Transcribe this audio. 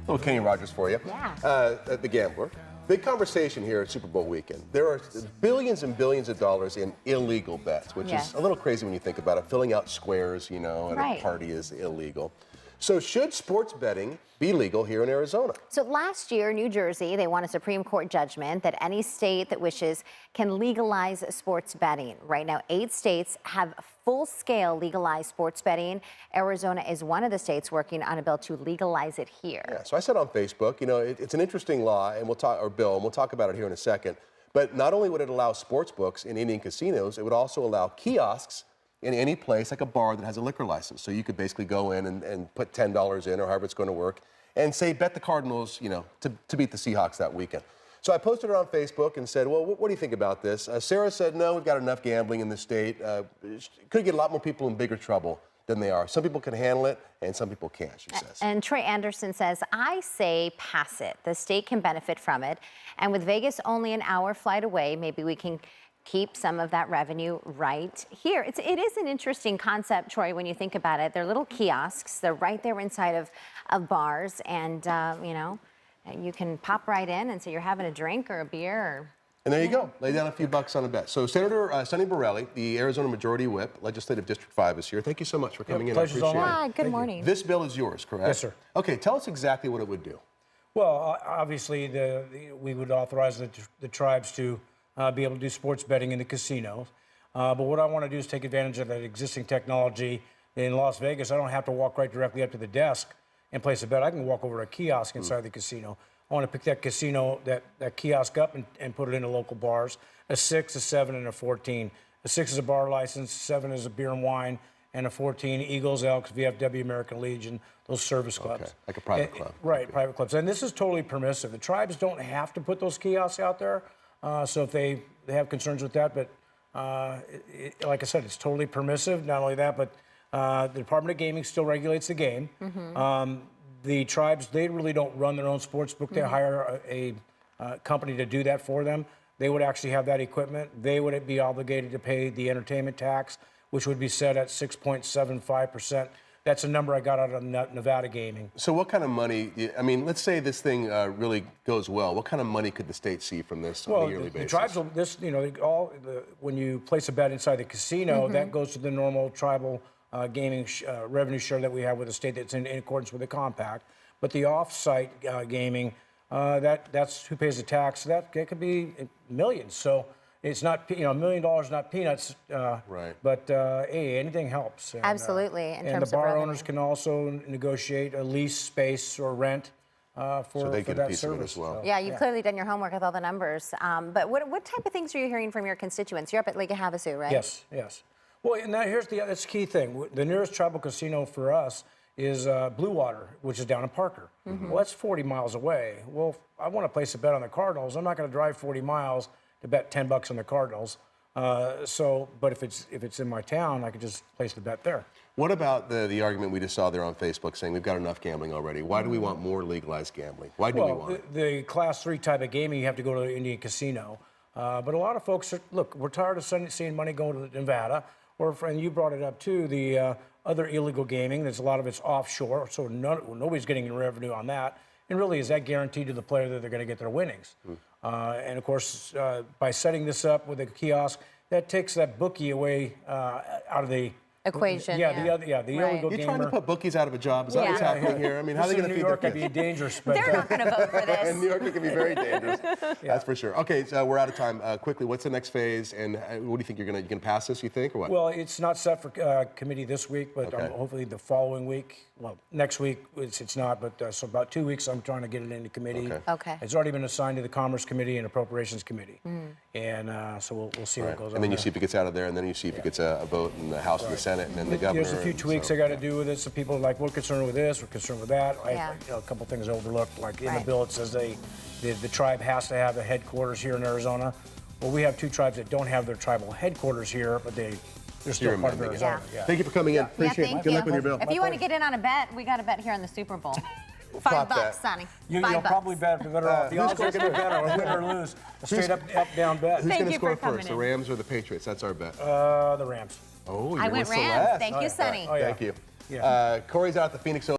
Little Kenny Rogers for you. Yeah. The Gambler. Big conversation here at Super Bowl weekend. There are billions and billions of dollars in illegal bets, which is a little crazy when you think about it. Filling out squares, you know, at a party is illegal. So should sports betting be legal here in Arizona? So last year, New Jersey, they won a Supreme Court judgment that any state that wishes can legalize sports betting. Right now, 8 states have full-scale legalized sports betting. Arizona is one of the states working on a bill to legalize it here. Yeah, so I said on Facebook, you know, it's an interesting law, and we'll talk, or bill, and we'll talk about it here in a second. But not only would it allow sports books in Indian casinos, it would also allow kiosks in any place, like a bar that has a liquor license. So you could basically go in and put $10 in, or however it's going to work, and say, bet the Cardinals, you know, to beat the Seahawks that weekend. So I posted it on Facebook and said, well, what do you think about this? Sarah said, no, we've got enough gambling in the state. Could get a lot more people in bigger trouble than they are. Some people can handle it, and some people can't, she says. And Troy Anderson says, I say pass it. The state can benefit from it. And with Vegas only an hour flight away, maybe we can keep some of that revenue right here. It is an interesting concept, Troy, when you think about it. They're little kiosks. They're right there inside of bars, and, you know, you can pop right in and say you're having a drink or a beer. Or, and there you go. Lay down a few bucks on a bet. So Senator Sonny Borrelli, the Arizona Majority Whip, Legislative District 5 is here. Thank you so much for coming in. I appreciate it. Good morning. This bill is yours, correct? Yes, sir. Okay, tell us exactly what it would do. Well, obviously, we would authorize the tribes to be able to do sports betting in the casinos. But what I want to do is take advantage of that existing technology in Las Vegas. I don't have to walk right directly up to the desk and place a bet. I can walk over to a kiosk inside the casino. I want to pick that casino, that kiosk up and put it into local bars. A 6, a 7, and a 14. A 6 is a bar license, 7 is a beer and wine, and a 14, Eagles, Elks, VFW, American Legion, those service clubs. Okay, like a private club. Right, private clubs. And this is totally permissive. The tribes don't have to put those kiosks out there. So if they have concerns with that, but like I said, it's totally permissive. Not only that, but the Department of Gaming still regulates the game. The tribes, they really don't run their own sports book. They hire a company to do that for them. They would actually have that equipment. They would be obligated to pay the entertainment tax, which would be set at 6.75%. That's a number I got out of Nevada Gaming. So what kind of money, I mean, let's say this thing really goes well. What kind of money could the state see from this on a yearly basis? The tribes will, you know, when you place a bet inside the casino, that goes to the normal tribal gaming revenue share that we have with the state that's in accordance with the compact. But the off-site gaming, that's who pays the tax. That could be millions. So it's not, you know, $1 million not peanuts. Right. But hey, anything helps. And, absolutely. And the bar owners can also negotiate a lease space or rent for that service. As well. Yeah, you've clearly done your homework with all the numbers. But what type of things are you hearing from your constituents? You're up at Lake Havasu, right? Yes, yes. Well, and now here's that's the key thing. The nearest tribal casino for us is Blue Water, which is down in Parker. Well, that's 40 miles away. Well, if I want to place a bet on the Cardinals, I'm not going to drive 40 miles to bet $10 on the Cardinals. But if it's in my town, I could just place the bet there. What about the argument we just saw there on Facebook saying we've got enough gambling already? Why do we want more legalized gambling? Why do we want it? The Class 3 type of gaming, you have to go to the Indian casino. But a lot of folks look, we're tired of seeing money going to Nevada. And you brought it up too, the other illegal gaming. There's a lot of it's offshore, so nobody's getting any revenue on that. And really, is that guaranteed to the player that they're going to get their winnings? And of course, by setting this up with a kiosk, that takes that bookie away out of the equation. The illegal gamer. You're trying to put bookies out of a job. Is that what's happening here? I mean, how are they going to feed their kids? New York could be dangerous. But, they're not going to vote for this. In New York, it can be very dangerous. That's for sure. Okay, so we're out of time. Quickly, what's the next phase, and what do you think you're going to pass this? You think, or what? Well, it's not set for committee this week, but hopefully the following week. Well, next week it's not, but so about 2 weeks I'm trying to get it into committee. Okay. It's already been assigned to the Commerce Committee and Appropriations Committee, and so we'll see what goes on. And then you see if it gets out of there, and then you see if it gets a vote in the House and the Senate, and then the governor. There's a few tweaks I got to do with it. So people are like, we're concerned with this, we're concerned with that. A couple things overlooked, like in the bill it says the tribe has to have a headquarters here in Arizona. Well, we have 2 tribes that don't have their tribal headquarters here, but they're still part of Arizona. Thank you for coming in. Appreciate it. Good luck with your bill. If you want to get in on a bet, we got a bet here on the Super Bowl. $5, Sonny. You'll probably better off. The odds are going to be better, or win or lose. A straight up, down bet. Who's going to score first, the Rams or the Patriots? That's our bet. The Rams. Oh, I went Rams. Thank you, Sonny. Thank you. Corey's out at the Phoenix